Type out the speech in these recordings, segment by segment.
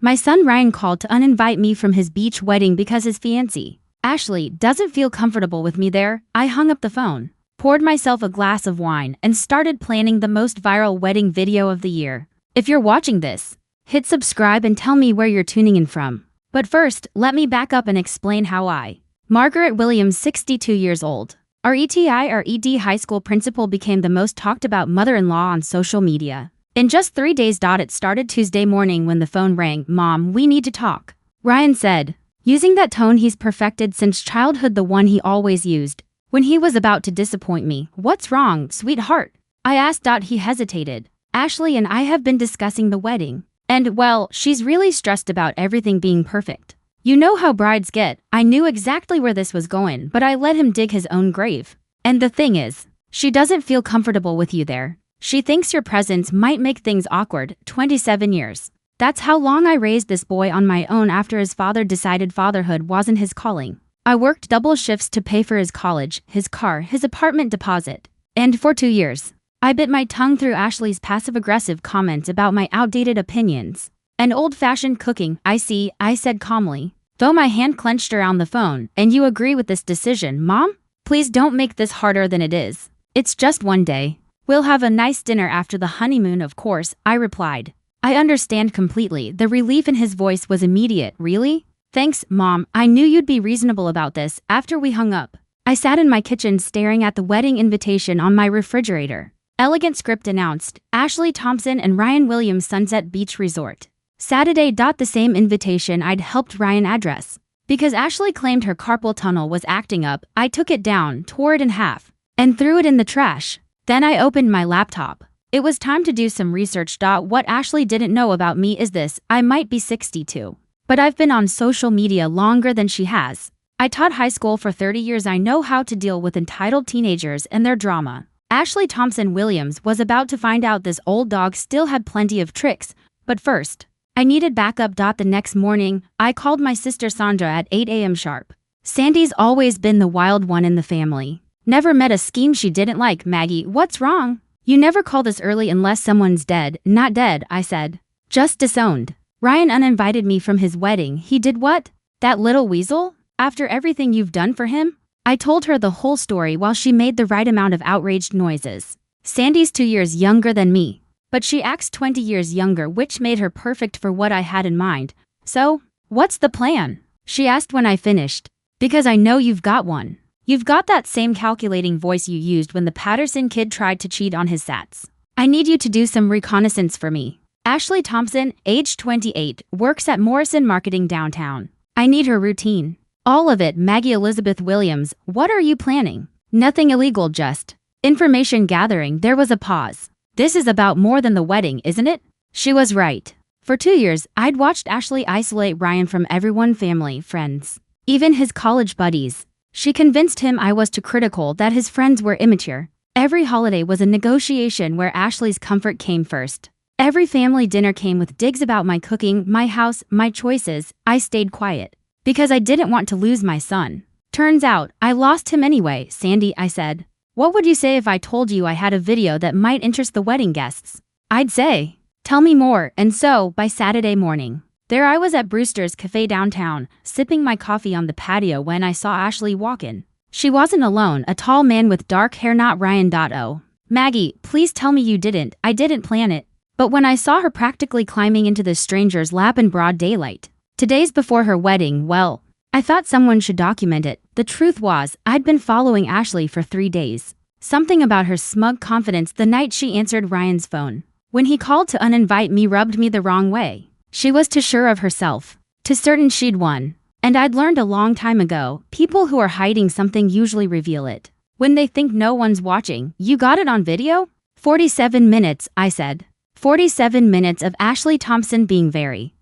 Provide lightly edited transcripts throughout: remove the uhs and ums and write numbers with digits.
My son Ryan called to uninvite me from his beach wedding because his fiancée, Ashley, doesn't feel comfortable with me there. I hung up the phone, poured myself a glass of wine, and started planning the most viral wedding video of the year. If you're watching this, hit subscribe and tell me where you're tuning in from. But first, let me back up and explain how Margaret Williams, 62 years old, RETI high school principal, became the most talked about mother-in-law on social media. In just 3 days. It started Tuesday morning when the phone rang. "Mom, we need to talk," Ryan said, using that tone he's perfected since childhood, the one he always used when he was about to disappoint me. "What's wrong, sweetheart?" I asked. He hesitated. "Ashley and I have been discussing the wedding. And, well, she's really stressed about everything being perfect. You know how brides get." I knew exactly where this was going, but I let him dig his own grave. "And the thing is, she doesn't feel comfortable with you there. She thinks your presence might make things awkward." 27 years. That's how long I raised this boy on my own after his father decided fatherhood wasn't his calling. I worked double shifts to pay for his college, his car, his apartment deposit. And for 2 years, I bit my tongue through Ashley's passive-aggressive comments about my outdated opinions and old-fashioned cooking. "I see," I said calmly, though my hand clenched around the phone. "And you agree with this decision, Mom? Please don't make this harder than it is. It's just one day. We'll have a nice dinner after the honeymoon, of course," I replied. "I understand completely." The relief in his voice was immediate. "Really? Thanks, Mom. I knew you'd be reasonable about this." After we hung up, I sat in my kitchen staring at the wedding invitation on my refrigerator. Elegant script announced, Ashley Thompson and Ryan Williams, Sunset Beach Resort, Saturday. The same invitation I'd helped Ryan address. Because Ashley claimed her carpal tunnel was acting up, I took it down, tore it in half, and threw it in the trash. Then I opened my laptop. It was time to do some research. What Ashley didn't know about me is this: I might be 62, but I've been on social media longer than she has. I taught high school for 30 years. I know how to deal with entitled teenagers and their drama. Ashley Thompson Williams was about to find out this old dog still had plenty of tricks, but first, I needed backup. The next morning, I called my sister Sandra at 8 a.m. sharp. Sandy's always been the wild one in the family. Never met a scheme she didn't like. "Maggie, what's wrong? You never call this early unless someone's dead." "Not dead," I said. "Just disowned. Ryan uninvited me from his wedding." "He did what? That little weasel? After everything you've done for him?" I told her the whole story while she made the right amount of outraged noises. Sandy's 2 years younger than me, but she acts 20 years younger, which made her perfect for what I had in mind. "So, what's the plan?" she asked when I finished. "Because I know you've got one. You've got that same calculating voice you used when the Patterson kid tried to cheat on his sats. I need you to do some reconnaissance for me." Ashley Thompson, age 28, works at Morrison Marketing downtown. I need her routine. All of it. "Maggie Elizabeth Williams, what are you planning?" "Nothing illegal, just information gathering." There was a pause. "This is about more than the wedding, isn't it?" She was right. For 2 years, I'd watched Ashley isolate Ryan from everyone, family, friends, even his college buddies. She convinced him I was too critical, that his friends were immature. Every holiday was a negotiation where Ashley's comfort came first. Every family dinner came with digs about my cooking, my house, my choices. I stayed quiet because I didn't want to lose my son. "Turns out, I lost him anyway." "Sandy," I said, "what would you say if I told you I had a video that might interest the wedding guests?" "I'd say, tell me more." And so, by Saturday morning, there I was at Brewster's Cafe downtown, sipping my coffee on the patio when I saw Ashley walk in. She wasn't alone, a tall man with dark hair. "Not Ryan." "Oh, Maggie, please tell me you didn't." "I didn't plan it." But when I saw her practically climbing into this stranger's lap in broad daylight, 2 days before her wedding, well, I thought someone should document it. The truth was, I'd been following Ashley for 3 days. Something about her smug confidence the night she answered Ryan's phone, when he called to uninvite me, rubbed me the wrong way. She was too sure of herself, too certain she'd won. And I'd learned a long time ago, people who are hiding something usually reveal it when they think no one's watching. "You got it on video?" 47 minutes, I said. 47 minutes of Ashley Thompson being very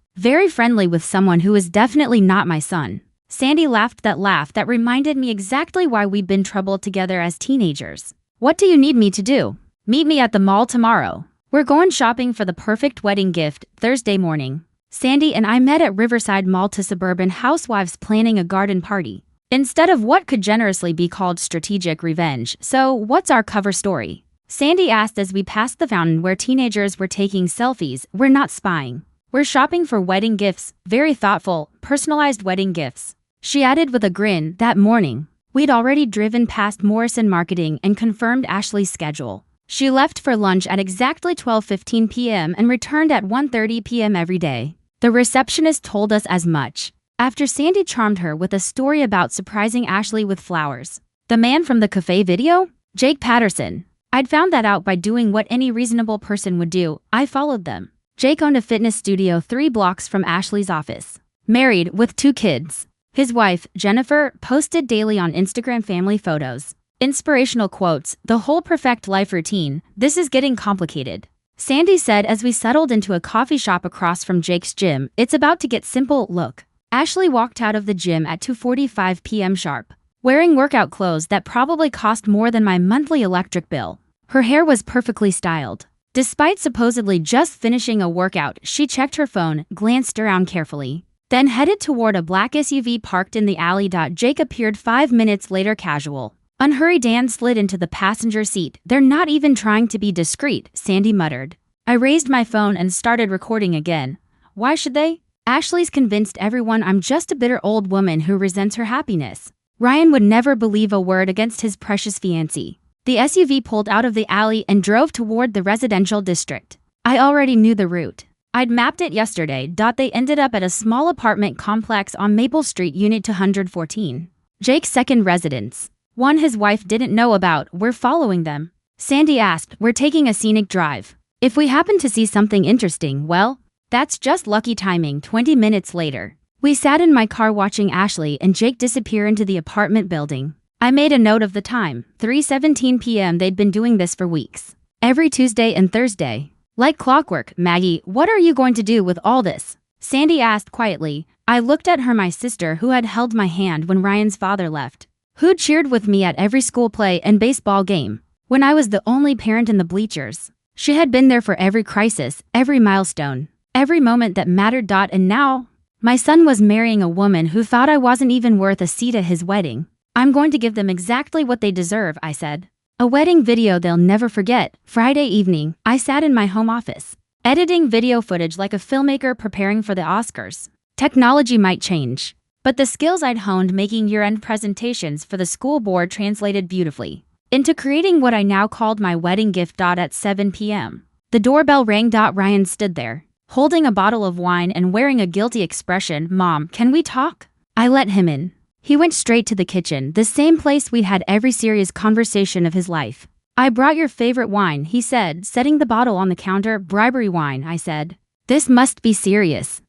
friendly with someone who is definitely not my son. Sandy laughed that laugh that reminded me exactly why we'd been troubled together as teenagers. "What do you need me to do?" "Meet me at the mall tomorrow. We're going shopping for the perfect wedding gift." Thursday morning, Sandy and I met at Riverside Mall, to suburban housewives planning a garden party, instead of what could generously be called strategic revenge. "So, what's our cover story?" Sandy asked as we passed the fountain where teenagers were taking selfies. "We're not spying. We're shopping for wedding gifts, very thoughtful, personalized wedding gifts. She added with a grin. That morning, we'd already driven past Morrison Marketing and confirmed Ashley's schedule. She left for lunch at exactly 12:15 p.m. and returned at 1:30 p.m. every day. The receptionist told us as much. After Sandy charmed her with a story about surprising Ashley with flowers. The man from the cafe video? Jake Patterson. I'd found that out by doing what any reasonable person would do. I followed them. Jake owned a fitness studio 3 blocks from Ashley's office. Married, with 2 kids. His wife, Jennifer, posted daily on Instagram family photos. Inspirational quotes, the whole perfect life routine. This is getting complicated. Sandy said as we settled into a coffee shop across from Jake's gym, it's about to get simple. Look. Ashley walked out of the gym at 2:45 p.m. sharp, wearing workout clothes that probably cost more than my monthly electric bill. Her hair was perfectly styled. Despite supposedly just finishing a workout, she checked her phone, glanced around carefully, then headed toward a black SUV parked in the alley. Jake appeared 5 minutes later casual. Unhurried. Dan slid into the passenger seat. They're not even trying to be discreet, Sandy muttered. I raised my phone and started recording again. Why should they? Ashley's convinced everyone I'm just a bitter old woman who resents her happiness. Ryan would never believe a word against his precious fiancé. The SUV pulled out of the alley and drove toward the residential district. I already knew the route. I'd mapped it yesterday. They ended up at a small apartment complex on Maple Street, Unit 214. Jake's second residence. One his wife didn't know about. We're following them. Sandy asked. We're taking a scenic drive. If we happen to see something interesting, well, that's just lucky timing. 20 minutes later, we sat in my car watching Ashley and Jake disappear into the apartment building. I made a note of the time, 3:17 p.m. They'd been doing this for weeks. Every Tuesday and Thursday. Like clockwork. Maggie, what are you going to do with all this? Sandy asked quietly. I looked at her, my sister who had held my hand when Ryan's father left. Who cheered with me at every school play and baseball game. When I was the only parent in the bleachers. She had been there for every crisis, every milestone, every moment that mattered. And now, my son was marrying a woman who thought I wasn't even worth a seat at his wedding. I'm going to give them exactly what they deserve, I said. A wedding video they'll never forget. Friday evening, I sat in my home office, editing video footage like a filmmaker preparing for the Oscars. Technology might change, but the skills I'd honed making year-end presentations for the school board translated beautifully into creating what I now called my wedding gift. At 7 p.m., the doorbell rang. Ryan stood there, holding a bottle of wine and wearing a guilty expression. Mom, can we talk? I let him in. He went straight to the kitchen, the same place we'd had every serious conversation of his life. I brought your favorite wine, he said, setting the bottle on the counter. Bribery wine, I said. This must be serious.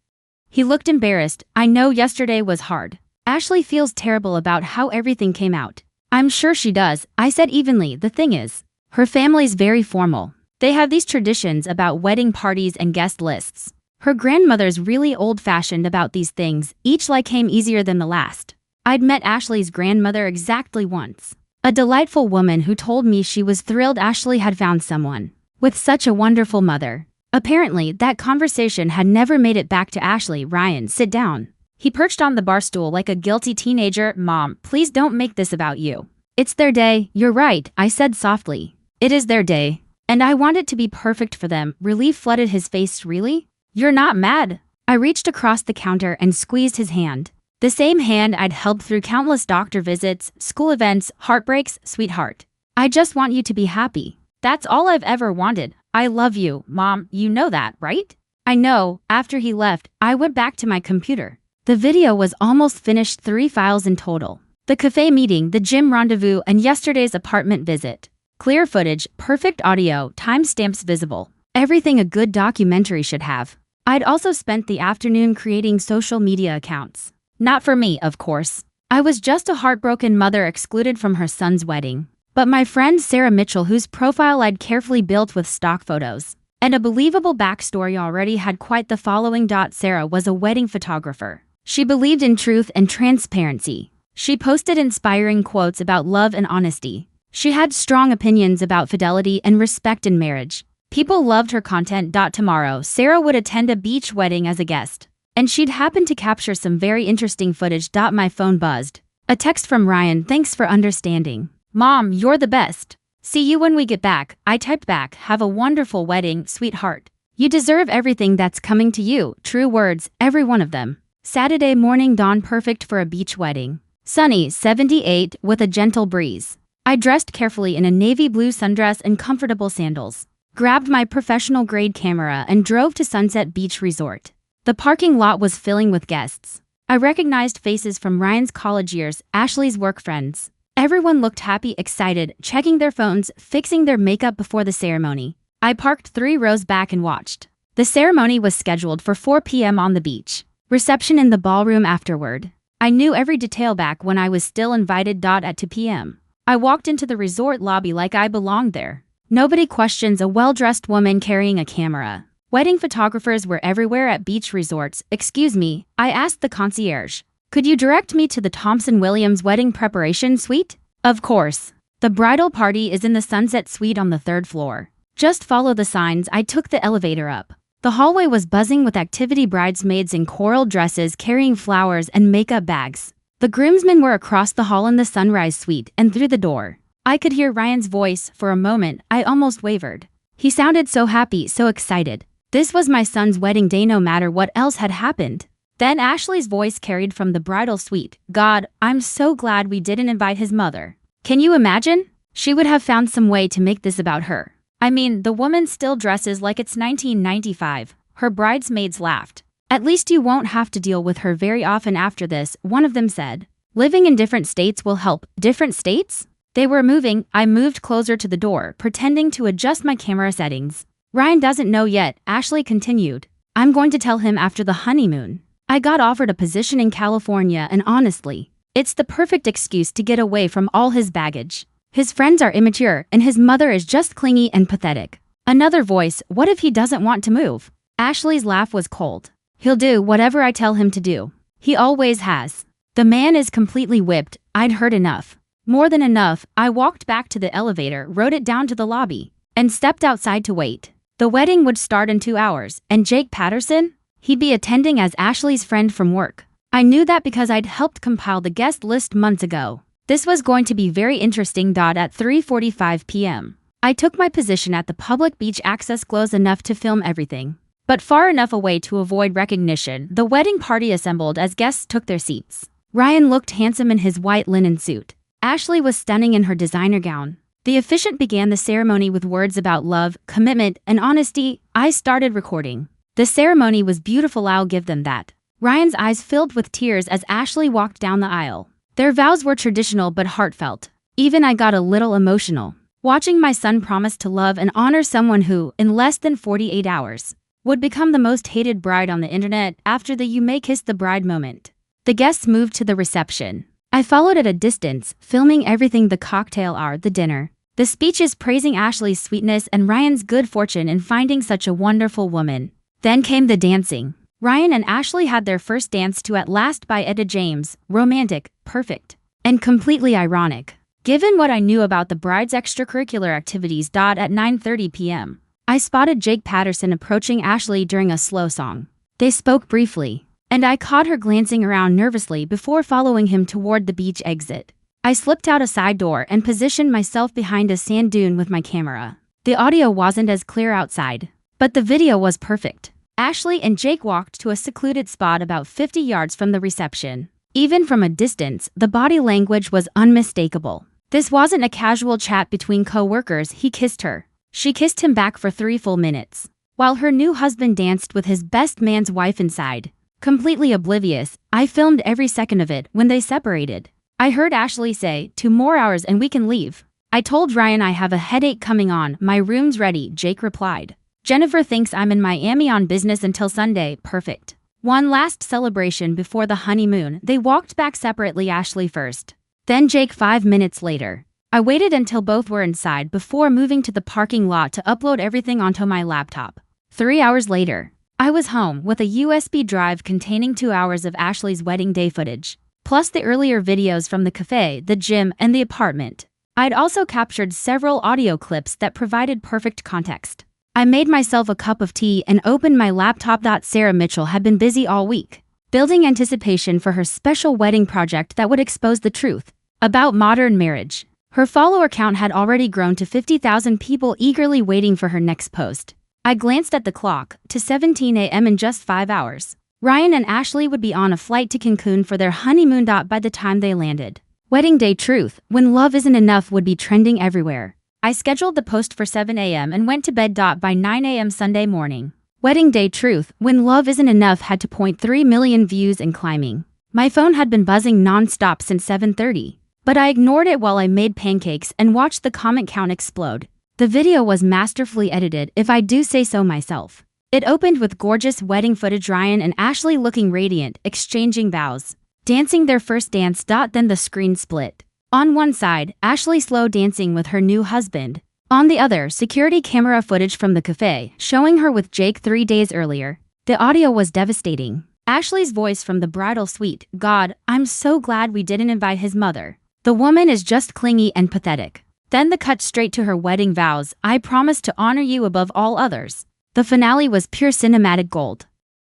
He looked embarrassed. I know yesterday was hard. Ashley feels terrible about how everything came out. I'm sure she does, I said evenly. The thing is, her family's very formal. They have these traditions about wedding parties and guest lists. Her grandmother's really old-fashioned about these things. Each like came easier than the last. I'd met Ashley's grandmother exactly once. A delightful woman who told me she was thrilled Ashley had found someone with such a wonderful mother. Apparently, that conversation had never made it back to Ashley. Ryan, sit down. He perched on the bar stool like a guilty teenager. Mom, please don't make this about you. It's their day. You're right, I said softly. It is their day. And I want it to be perfect for them. Relief flooded his face. Really? You're not mad? I reached across the counter and squeezed his hand. The same hand I'd held through countless doctor visits, school events, heartbreaks. Sweetheart, I just want you to be happy. That's all I've ever wanted. I love you, Mom, you know that, right? I know. After he left, I went back to my computer. The video was almost finished, 3 files in total. The cafe meeting, the gym rendezvous, and yesterday's apartment visit. Clear footage, perfect audio, timestamps visible. Everything a good documentary should have. I'd also spent the afternoon creating social media accounts. Not for me, of course. I was just a heartbroken mother excluded from her son's wedding. But my friend Sarah Mitchell, whose profile I'd carefully built with stock photos and a believable backstory, already had quite the following. Sarah was a wedding photographer. She believed in truth and transparency. She posted inspiring quotes about love and honesty. She had strong opinions about fidelity and respect in marriage. People loved her content. Tomorrow, Sarah would attend a beach wedding as a guest, and she'd happen to capture some very interesting footage. My phone buzzed. A text from Ryan. Thanks for understanding. Mom, you're the best. See you when we get back. I typed back. Have a wonderful wedding, sweetheart. You deserve everything that's coming to you. True words, every one of them. Saturday morning dawned perfect for a beach wedding. Sunny, 78, with a gentle breeze. I dressed carefully in a navy blue sundress and comfortable sandals, grabbed my professional-grade camera and drove to Sunset Beach Resort. The parking lot was filling with guests. I recognized faces from Ryan's college years, Ashley's work friends. Everyone looked happy, excited, checking their phones, fixing their makeup before the ceremony. I parked 3 rows back and watched. The ceremony was scheduled for 4 p.m. on the beach. Reception in the ballroom afterward. I knew every detail back when I was still invited. At 2 p.m. I walked into the resort lobby like I belonged there. Nobody questions a well-dressed woman carrying a camera. Wedding photographers were everywhere at beach resorts. Excuse me, I asked the concierge. Could you direct me to the Thompson Williams wedding preparation suite? Of course. The bridal party is in the Sunset Suite on the 3rd floor. Just follow the signs. I took the elevator up. The hallway was buzzing with activity, bridesmaids in coral dresses carrying flowers and makeup bags. The groomsmen were across the hall in the Sunrise Suite and through the door. I could hear Ryan's voice. For a moment, I almost wavered. He sounded so happy, so excited. This was my son's wedding day no matter what else had happened. Then Ashley's voice carried from the bridal suite. God, I'm so glad we didn't invite his mother. Can you imagine? She would have found some way to make this about her. I mean, the woman still dresses like it's 1995. Her bridesmaids laughed. At least you won't have to deal with her very often after this, one of them said. Living in different states will help. Different states? They were moving. I moved closer to the door, pretending to adjust my camera settings. Ryan doesn't know yet, Ashley continued. I'm going to tell him after the honeymoon. I got offered a position in California and honestly, it's the perfect excuse to get away from all his baggage. His friends are immature and his mother is just clingy and pathetic. Another voice, what if he doesn't want to move? Ashley's laugh was cold. He'll do whatever I tell him to do. He always has. The man is completely whipped. I'd heard enough. More than enough. I walked back to the elevator, rode it down to the lobby, and stepped outside to wait. The wedding would start in 2 hours, and Jake Patterson? He'd be attending as Ashley's friend from work. I knew that because I'd helped compile the guest list months ago. This was going to be very interesting. At 3:45 p.m. I took my position at the public beach access close enough to film everything, but far enough away to avoid recognition. The wedding party assembled as guests took their seats. Ryan looked handsome in his white linen suit. Ashley was stunning in her designer gown. The officiant began the ceremony with words about love, commitment, and honesty. I started recording. The ceremony was beautiful, I'll give them that. Ryan's eyes filled with tears as Ashley walked down the aisle. Their vows were traditional but heartfelt. Even I got a little emotional, watching my son promise to love and honor someone who, in less than 48 hours, would become the most hated bride on the internet after the "you may kiss the bride" moment. The guests moved to the reception. I followed at a distance, filming everything: the cocktail hour, the dinner, the speeches praising Ashley's sweetness and Ryan's good fortune in finding such a wonderful woman. Then came the dancing. Ryan and Ashley had their first dance to At Last by Etta James, romantic, perfect, and completely ironic, given what I knew about the bride's extracurricular activities. At 9:30 p.m., I spotted Jake Patterson approaching Ashley during a slow song. They spoke briefly, and I caught her glancing around nervously before following him toward the beach exit. I slipped out a side door and positioned myself behind a sand dune with my camera. The audio wasn't as clear outside, but the video was perfect. Ashley and Jake walked to a secluded spot about 50 yards from the reception. Even from a distance, the body language was unmistakable. This wasn't a casual chat between co-workers. He kissed her. She kissed him back for 3 full minutes, while her new husband danced with his best man's wife inside. Completely oblivious, I filmed every second of it. When they separated, I heard Ashley say, 2 more hours and we can leave. I told Ryan I have a headache coming on. My room's ready, Jake replied. Jennifer thinks I'm in Miami on business until Sunday. Perfect. One last celebration before the honeymoon. They walked back separately, Ashley first, then Jake 5 minutes later. I waited until both were inside before moving to the parking lot to upload everything onto my laptop. 3 hours later, I was home with a USB drive containing 2 hours of Ashley's wedding day footage, plus the earlier videos from the cafe, the gym, and the apartment. I'd also captured several audio clips that provided perfect context. I made myself a cup of tea and opened my laptop. Sarah Mitchell had been busy all week, building anticipation for her special wedding project that would expose the truth about modern marriage. Her follower count had already grown to 50,000 people, eagerly waiting for her next post. I glanced at the clock, to 17 a.m. in just 5 hours. Ryan and Ashley would be on a flight to Cancun for their honeymoon. By the time they landed. Wedding day truth, when love isn't enough would be trending everywhere. I scheduled the post for 7 a.m. and went to bed. By 9 a.m. Sunday morning. Wedding day truth, when love isn't enough had 2.3 million views and climbing. My phone had been buzzing non-stop since 7:30. But I ignored it while I made pancakes and watched the comment count explode. The video was masterfully edited, if I do say so myself. It opened with gorgeous wedding footage, Ryan and Ashley looking radiant, exchanging vows, dancing their first dance. Then the screen split. On one side, Ashley slow dancing with her new husband. On the other, security camera footage from the cafe, showing her with Jake 3 days earlier. The audio was devastating. Ashley's voice from the bridal suite, "God, I'm so glad we didn't invite his mother. The woman is just clingy and pathetic." Then the cut straight to her wedding vows, "I promise to honor you above all others." The finale was pure cinematic gold.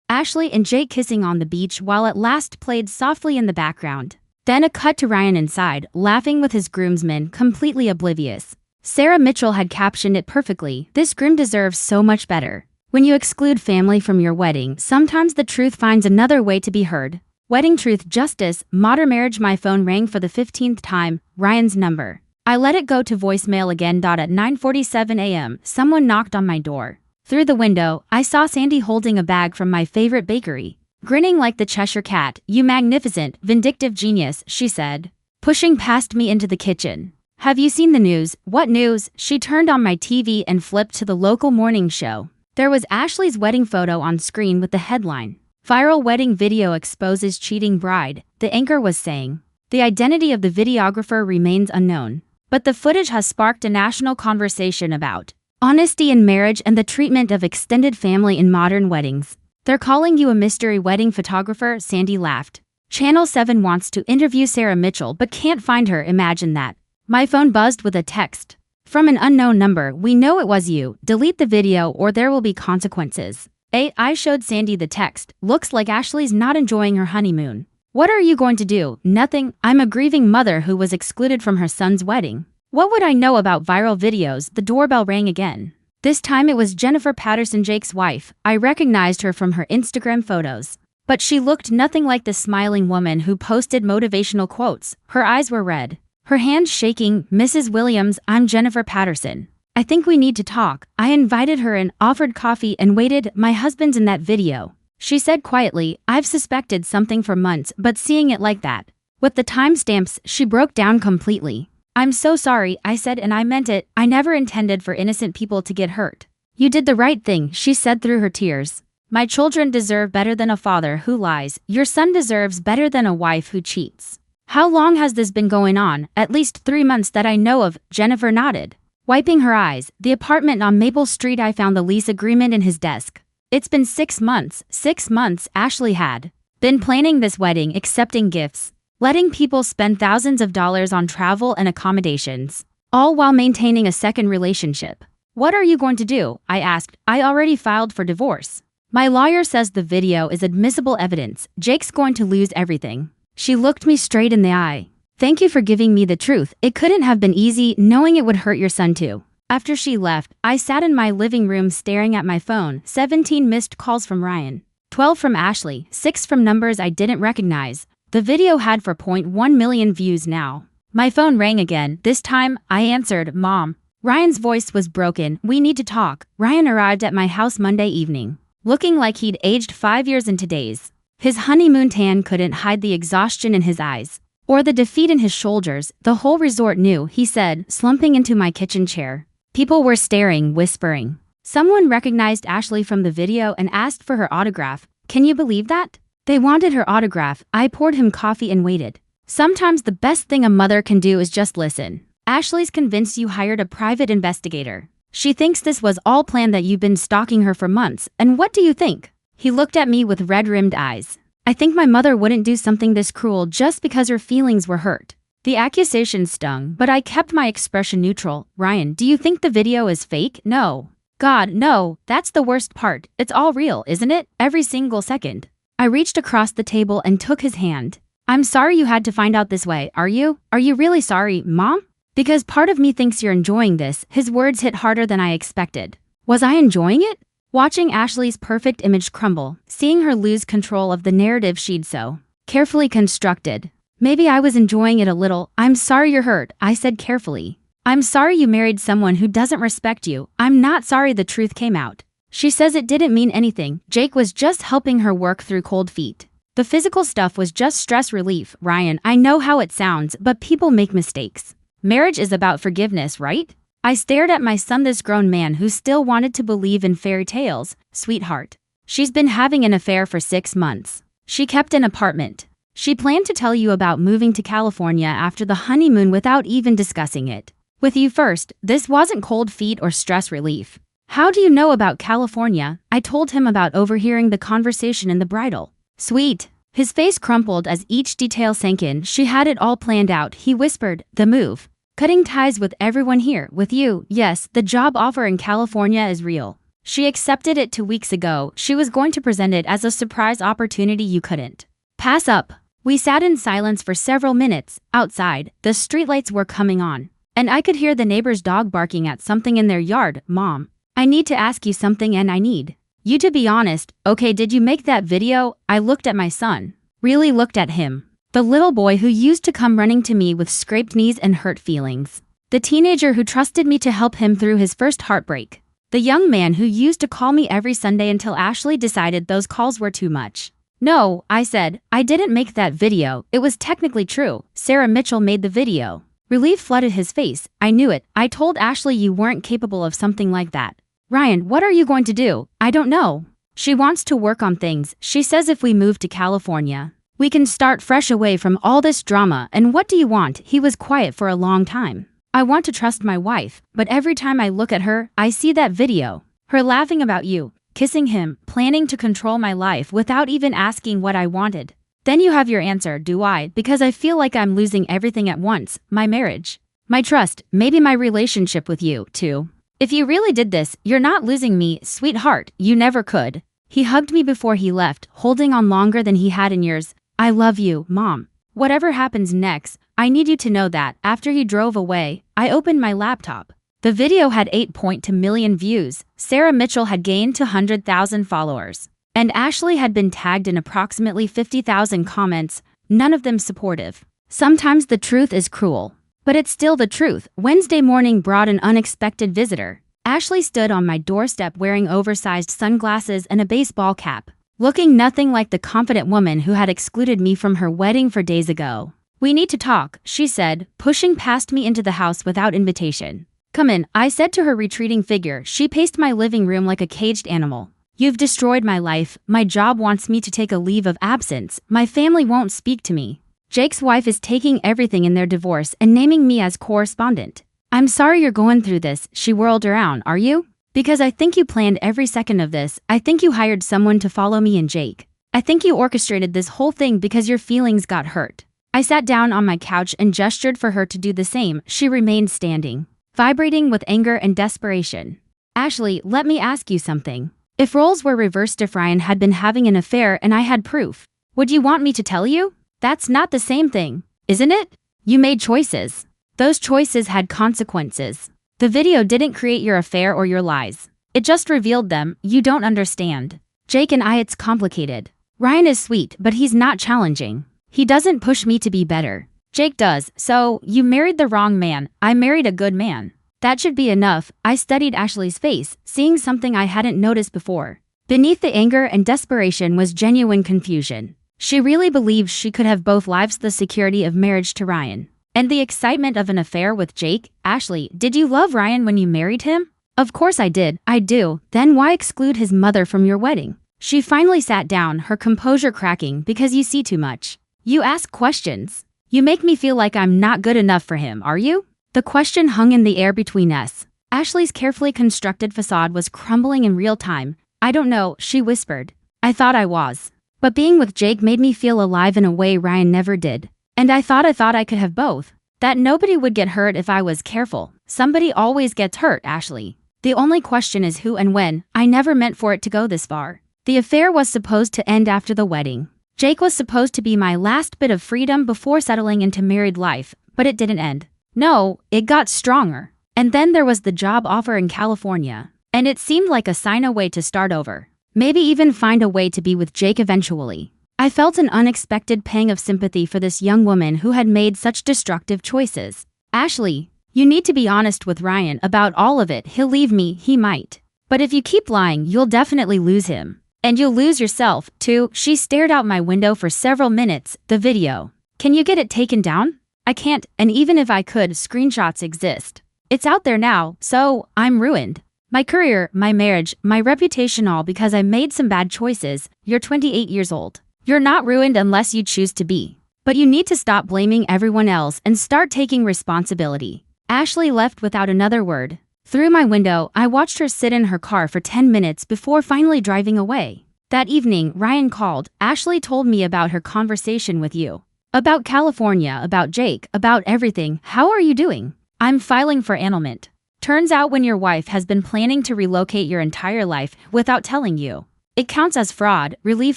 Ashley and Jake kissing on the beach while At Last played softly in the background. Then a cut to Ryan inside, laughing with his groomsmen, completely oblivious. Sarah Mitchell had captioned it perfectly, "This groom deserves so much better." When you exclude family from your wedding, sometimes the truth finds another way to be heard. Wedding truth justice, modern marriage. My phone rang for the 15th time, Ryan's number. I let it go to voicemail again. At 9:47 a.m., someone knocked on my door. Through the window, I saw Sandy holding a bag from my favorite bakery. Grinning like the Cheshire Cat, "You magnificent, vindictive genius," she said, pushing past me into the kitchen. "Have you seen the news?" "What news?" She turned on my TV and flipped to the local morning show. There was Ashley's wedding photo on screen with the headline, "Viral wedding video exposes cheating bride," the anchor was saying. The identity of the videographer remains unknown. But the footage has sparked a national conversation about honesty in marriage and the treatment of extended family in modern weddings. "They're calling you a mystery wedding photographer," Sandy laughed. "Channel 7 wants to interview Sarah Mitchell but can't find her. Imagine that." My phone buzzed with a text. From an unknown number, "We know it was you. Delete the video or there will be consequences." I showed Sandy the text. "Looks like Ashley's not enjoying her honeymoon." "What are you going to do?" "Nothing. I'm a grieving mother who was excluded from her son's wedding." What would I know about viral videos? The doorbell rang again. This time it was Jennifer Patterson, Jake's wife. I recognized her from her Instagram photos. But she looked nothing like the smiling woman who posted motivational quotes. Her eyes were red. Her hands shaking. "Mrs. Williams, I'm Jennifer Patterson. I think we need to talk." I invited her in, offered coffee and waited. "My husband's in that video," she said quietly. "I've suspected something for months, but seeing it like that." With the timestamps, she broke down completely. "I'm so sorry," I said, "and I meant it. I never intended for innocent people to get hurt." "You did the right thing," she said through her tears. "My children deserve better than a father who lies. Your son deserves better than a wife who cheats." "How long has this been going on?" "At least 3 months that I know of," Jennifer nodded. Wiping her eyes, "The apartment on Maple Street, I found the lease agreement in his desk." "It's been 6 months. 6 months." Ashley had been planning this wedding, accepting gifts, letting people spend thousands of dollars on travel and accommodations, all while maintaining a second relationship. "What are you going to do?" I asked. "I already filed for divorce. My lawyer says the video is admissible evidence. Jake's going to lose everything." She looked me straight in the eye. "Thank you for giving me the truth. It couldn't have been easy knowing it would hurt your son too." After she left, I sat in my living room staring at my phone. 17 missed calls from Ryan, 12 from Ashley, 6 from numbers I didn't recognize. The video had 4.1 million views now. My phone rang again. This time, I answered. "Mom." Ryan's voice was broken. "We need to talk." Ryan arrived at my house Monday evening, looking like he'd aged 5 years into days. His honeymoon tan couldn't hide the exhaustion in his eyes, or the defeat in his shoulders. "The whole resort knew," he said, slumping into my kitchen chair. People were staring, whispering. Someone recognized Ashley from the video and asked for her autograph. Can you believe that? They wanted her autograph. I poured him coffee and waited. Sometimes the best thing a mother can do is just listen. "Ashley's convinced you hired a private investigator. She thinks this was all planned, that you've been stalking her for months. And what do you think?" He looked at me with red-rimmed eyes. "I think my mother wouldn't do something this cruel just because her feelings were hurt." The accusation stung, but I kept my expression neutral. "Ryan, do you think the video is fake?" "No." "God, no. That's the worst part. It's all real, isn't it? Every single second." I reached across the table and took his hand. "I'm sorry you had to find out this way, are you? Are you really sorry, Mom? Because part of me thinks you're enjoying this." His words hit harder than I expected. Was I enjoying it? Watching Ashley's perfect image crumble, seeing her lose control of the narrative she'd so carefully constructed. Maybe I was enjoying it a little. I'm sorry you're hurt, I said carefully. I'm sorry you married someone who doesn't respect you. I'm not sorry the truth came out. She says it didn't mean anything. Jake was just helping her work through cold feet. The physical stuff was just stress relief. Ryan, I know how it sounds, but people make mistakes. Marriage is about forgiveness, right? I stared at my son, this grown man who still wanted to believe in fairy tales. Sweetheart. She's been having an affair for 6 months. She kept an apartment. She planned to tell you about moving to California after the honeymoon without even discussing it with you first. This wasn't cold feet or stress relief. How do you know about California? I told him about overhearing the conversation in the bridal suite. His face crumpled as each detail sank in. She had it all planned out, he whispered. The move. Cutting ties with everyone here, with you. Yes, the job offer in California is real. She accepted it 2 weeks ago. She was going to present it as a surprise opportunity you couldn't pass up. We sat in silence for several minutes. Outside, the streetlights were coming on, and I could hear the neighbor's dog barking at something in their yard. Mom, I need to ask you something, and I need you to be honest. Okay, did you make that video? I looked at my son. Really looked at him. The little boy who used to come running to me with scraped knees and hurt feelings. The teenager who trusted me to help him through his first heartbreak. The young man who used to call me every Sunday until Ashley decided those calls were too much. No, I said, I didn't make that video. It was technically true. Sarah Mitchell made the video. Relief flooded his face. I knew it. I told Ashley you weren't capable of something like that. Ryan, what are you going to do? I don't know. She wants to work on things. She says if we move to California, we can start fresh away from all this drama. And what do you want? He was quiet for a long time. I want to trust my wife, but every time I look at her, I see that video. Her laughing about you, kissing him, planning to control my life without even asking what I wanted. Then you have your answer, do I? Because I feel like I'm losing everything at once. My marriage, my trust, maybe my relationship with you, too. If you really did this, you're not losing me, sweetheart. You never could. He hugged me before he left, holding on longer than he had in years. I love you, Mom. Whatever happens next, I need you to know that. After he drove away, I opened my laptop. The video had 8.2 million views. Sarah Mitchell had gained 200,000 followers. And Ashley had been tagged in approximately 50,000 comments, none of them supportive. Sometimes the truth is cruel, but it's still the truth. Wednesday morning brought an unexpected visitor. Ashley stood on my doorstep wearing oversized sunglasses and a baseball cap, looking nothing like the confident woman who had excluded me from her wedding 4 days ago. We need to talk, she said, pushing past me into the house without invitation. Come in, I said to her retreating figure. She paced my living room like a caged animal. You've destroyed my life. My job wants me to take a leave of absence. My family won't speak to me. Jake's wife is taking everything in their divorce and naming me as correspondent. I'm sorry you're going through this, she whirled around. Are you? Because I think you planned every second of this. I think you hired someone to follow me and Jake. I think you orchestrated this whole thing because your feelings got hurt. I sat down on my couch and gestured for her to do the same. She remained standing, vibrating with anger and desperation. Ashley, let me ask you something. If roles were reversed, if Ryan had been having an affair and I had proof, would you want me to tell you? That's not the same thing, isn't it? You made choices. Those choices had consequences. The video didn't create your affair or your lies. It just revealed them. You don't understand. Jake and I, it's complicated. Ryan is sweet, but he's not challenging. He doesn't push me to be better. Jake does. So, you married the wrong man. I married a good man. That should be enough. I studied Ashley's face, seeing something I hadn't noticed before. Beneath the anger and desperation was genuine confusion. She really believed she could have both lives, the security of marriage to Ryan and the excitement of an affair with Jake. Ashley, did you love Ryan when you married him? Of course I did. I do. Then why exclude his mother from your wedding? She finally sat down, her composure cracking. Because you see too much. You ask questions. You make me feel like I'm not good enough for him, are you? The question hung in the air between us. Ashley's carefully constructed facade was crumbling in real time. I don't know, she whispered. I thought I was. But being with Jake made me feel alive in a way Ryan never did. And I thought I could have both. That nobody would get hurt if I was careful. Somebody always gets hurt, Ashley. The only question is who and when. I never meant for it to go this far. The affair was supposed to end after the wedding. Jake was supposed to be my last bit of freedom before settling into married life, but it didn't end. No, it got stronger. And then there was the job offer in California. And it seemed like a sign, a way to start over. Maybe even find a way to be with Jake eventually. I felt an unexpected pang of sympathy for this young woman who had made such destructive choices. Ashley, you need to be honest with Ryan about all of it. He'll leave me, he might. But if you keep lying, you'll definitely lose him. And you'll lose yourself, too. She stared out my window for several minutes. The video. Can you get it taken down? I can't, and even if I could, screenshots exist. It's out there now, so I'm ruined. My career, my marriage, my reputation, all because I made some bad choices. You're 28 years old. You're not ruined unless you choose to be. But you need to stop blaming everyone else and start taking responsibility. Ashley left without another word. Through my window, I watched her sit in her car for 10 minutes before finally driving away. That evening, Ryan called. Ashley told me about her conversation with you. About California, about Jake, about everything. How are you doing? I'm filing for annulment. Turns out when your wife has been planning to relocate your entire life without telling you, it counts as fraud. Relief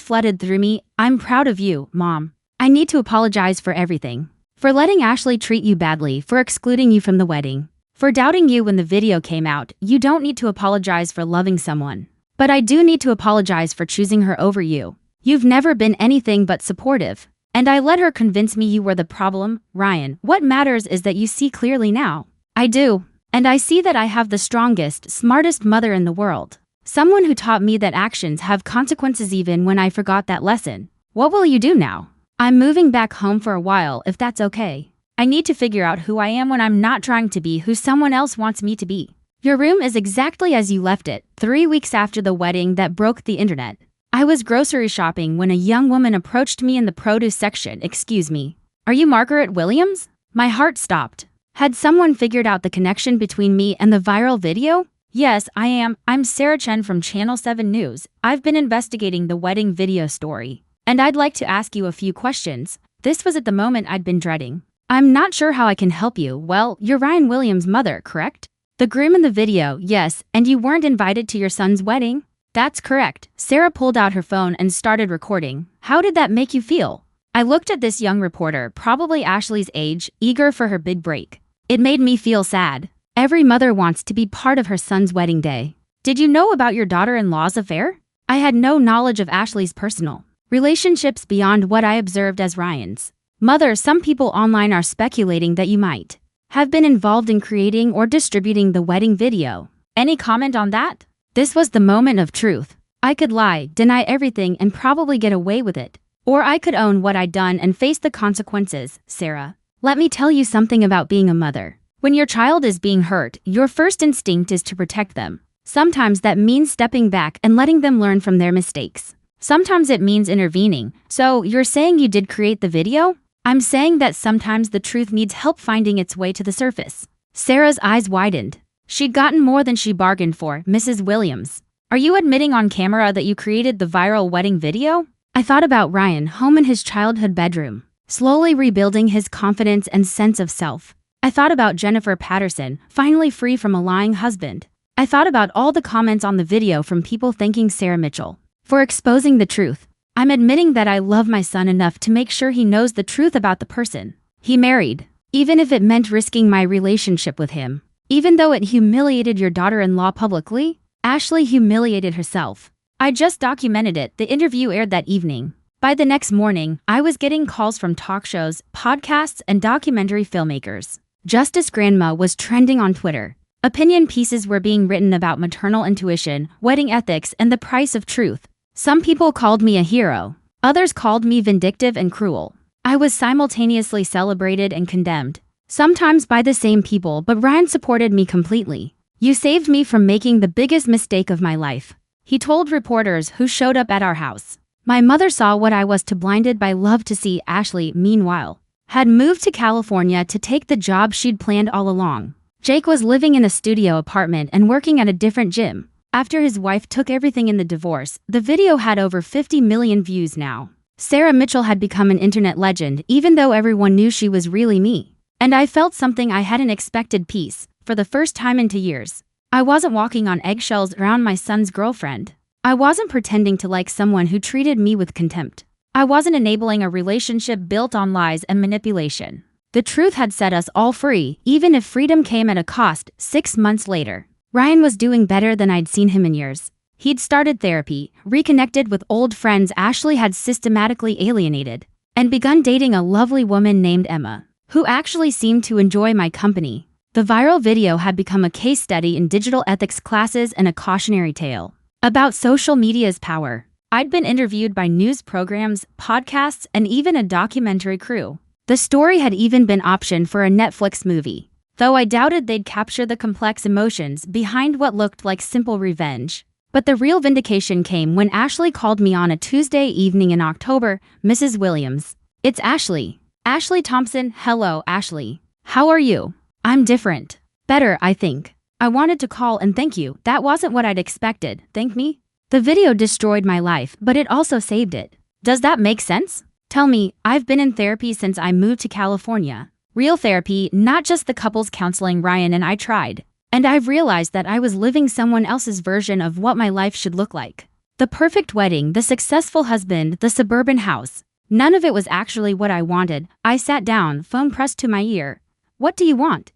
flooded through me. I'm proud of you, Mom. I need to apologize for everything. For letting Ashley treat you badly, for excluding you from the wedding, for doubting you when the video came out. You don't need to apologize for loving someone. But I do need to apologize for choosing her over you. You've never been anything but supportive. And I let her convince me you were the problem. Ryan, what matters is that you see clearly now. I do. And I see that I have the strongest, smartest mother in the world. Someone who taught me that actions have consequences even when I forgot that lesson. What will you do now? I'm moving back home for a while, if that's okay. I need to figure out who I am when I'm not trying to be who someone else wants me to be. Your room is exactly as you left it, 3 weeks after the wedding that broke the internet. I was grocery shopping when a young woman approached me in the produce section. Excuse me. Are you Margaret Williams? My heart stopped. Had someone figured out the connection between me and the viral video? Yes, I am. I'm Sarah Chen from Channel 7 News. I've been investigating the wedding video story. And I'd like to ask you a few questions. This was at the moment I'd been dreading. I'm not sure how I can help you. Well, you're Ryan Williams' mother, correct? The groom in the video, yes, and you weren't invited to your son's wedding? That's correct. Sarah pulled out her phone and started recording. How did that make you feel? I looked at this young reporter, probably Ashley's age, eager for her big break. It made me feel sad. Every mother wants to be part of her son's wedding day. Did you know about your daughter-in-law's affair? I had no knowledge of Ashley's personal relationships beyond what I observed as Ryan's. Mother, some people online are speculating that you might have been involved in creating or distributing the wedding video. Any comment on that? This was the moment of truth. I could lie, deny everything, and probably get away with it. Or I could own what I'd done and face the consequences. Sarah, let me tell you something about being a mother. When your child is being hurt, your first instinct is to protect them. Sometimes that means stepping back and letting them learn from their mistakes. Sometimes it means intervening. So, you're saying you did create the video? I'm saying that sometimes the truth needs help finding its way to the surface. Sarah's eyes widened. She'd gotten more than she bargained for. Mrs. Williams, are you admitting on camera that you created the viral wedding video? I thought about Ryan, home in his childhood bedroom, slowly rebuilding his confidence and sense of self. I thought about Jennifer Patterson, finally free from a lying husband. I thought about all the comments on the video from people thanking Sarah Mitchell for exposing the truth. I'm admitting that I love my son enough to make sure he knows the truth about the person he married, even if it meant risking my relationship with him. Even though it humiliated your daughter-in-law publicly, Ashley humiliated herself. I just documented it. The interview aired that evening. By the next morning, I was getting calls from talk shows, podcasts, and documentary filmmakers. Justice Grandma was trending on Twitter. Opinion pieces were being written about maternal intuition, wedding ethics, and the price of truth. Some people called me a hero. Others called me vindictive and cruel. I was simultaneously celebrated and condemned. Sometimes by the same people, but Ryan supported me completely. You saved me from making the biggest mistake of my life, he told reporters who showed up at our house. My mother saw what I was too blinded by love to see. Ashley, meanwhile, had moved to California to take the job she'd planned all along. Jake was living in a studio apartment and working at a different gym. After his wife took everything in the divorce, the video had over 50 million views now. Sarah Mitchell had become an internet legend, even though everyone knew she was really me. And I felt something I hadn't expected: peace. For the first time in 2 years, I wasn't walking on eggshells around my son's girlfriend. I wasn't pretending to like someone who treated me with contempt. I wasn't enabling a relationship built on lies and manipulation. The truth had set us all free, even if freedom came at a cost. 6 months later, Ryan was doing better than I'd seen him in years. He'd started therapy, reconnected with old friends Ashley had systematically alienated, and begun dating a lovely woman named Emma, who actually seemed to enjoy my company. The viral video had become a case study in digital ethics classes and a cautionary tale about social media's power. I'd been interviewed by news programs, podcasts, and even a documentary crew. The story had even been optioned for a Netflix movie, though I doubted they'd capture the complex emotions behind what looked like simple revenge. But the real vindication came when Ashley called me on a Tuesday evening in October. "Mrs. Williams, it's Ashley. Ashley Thompson." "Hello, Ashley. How are you?" "I'm different. Better, I think. I wanted to call and thank you." "That wasn't what I'd expected." "Thank me?" "The video destroyed my life, but it also saved it." "Does that make sense?" "Tell me." "I've been in therapy since I moved to California. Real therapy, not just the couples counseling Ryan and I tried. And I've realized that I was living someone else's version of what my life should look like. The perfect wedding, the successful husband, the suburban house. None of it was actually what I wanted." I sat down, phone pressed to my ear. "What do you want?"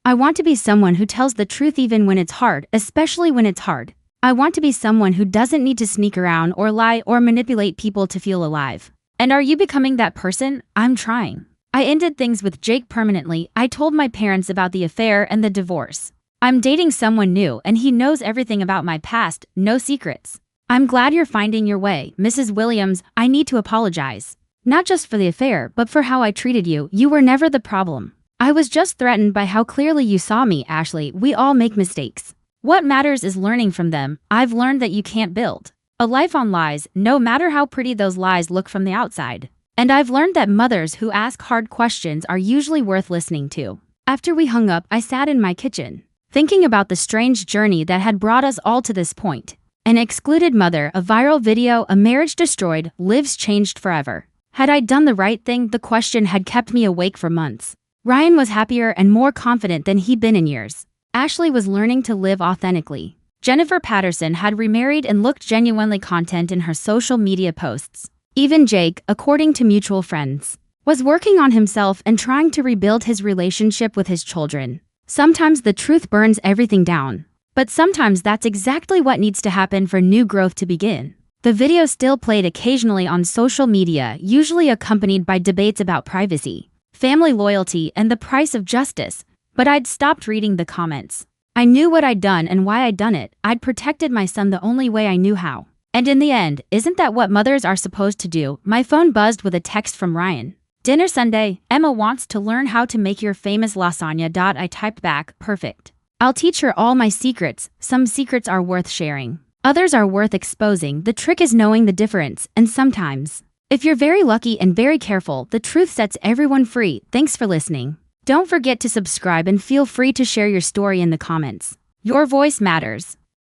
"I want to be someone who tells the truth even when it's hard, especially when it's hard. I want to be someone who doesn't need to sneak around or lie or manipulate people to feel alive." "And are you becoming that person?" "I'm trying. I ended things with Jake permanently. I told my parents about the affair and the divorce. I'm dating someone new and he knows everything about my past, no secrets." "I'm glad you're finding your way." "Mrs. Williams, I need to apologize. Not just for the affair, but for how I treated you. You were never the problem. I was just threatened by how clearly you saw me." "Ashley, we all make mistakes. What matters is learning from them. I've learned that you can't build a life on lies, no matter how pretty those lies look from the outside. And I've learned that mothers who ask hard questions are usually worth listening to." After we hung up, I sat in my kitchen, thinking about the strange journey that had brought us all to this point. An excluded mother, a viral video, a marriage destroyed, lives changed forever. Had I done the right thing? The question had kept me awake for months. Ryan was happier and more confident than he'd been in years. Ashley was learning to live authentically. Jennifer Patterson had remarried and looked genuinely content in her social media posts. Even Jake, according to mutual friends, was working on himself and trying to rebuild his relationship with his children. Sometimes the truth burns everything down, but sometimes that's exactly what needs to happen for new growth to begin. The video still played occasionally on social media, usually accompanied by debates about privacy, family loyalty, and the price of justice, but I'd stopped reading the comments. I knew what I'd done and why I'd done it. I'd protected my son the only way I knew how. And in the end, isn't that what mothers are supposed to do? My phone buzzed with a text from Ryan. "Dinner Sunday. Emma wants to learn how to make your famous lasagna." I typed back, "Perfect. I'll teach her all my secrets." Some secrets are worth sharing. Others are worth exposing. The trick is knowing the difference, and sometimes, if you're very lucky and very careful, the truth sets everyone free. Thanks for listening. Don't forget to subscribe and feel free to share your story in the comments. Your voice matters.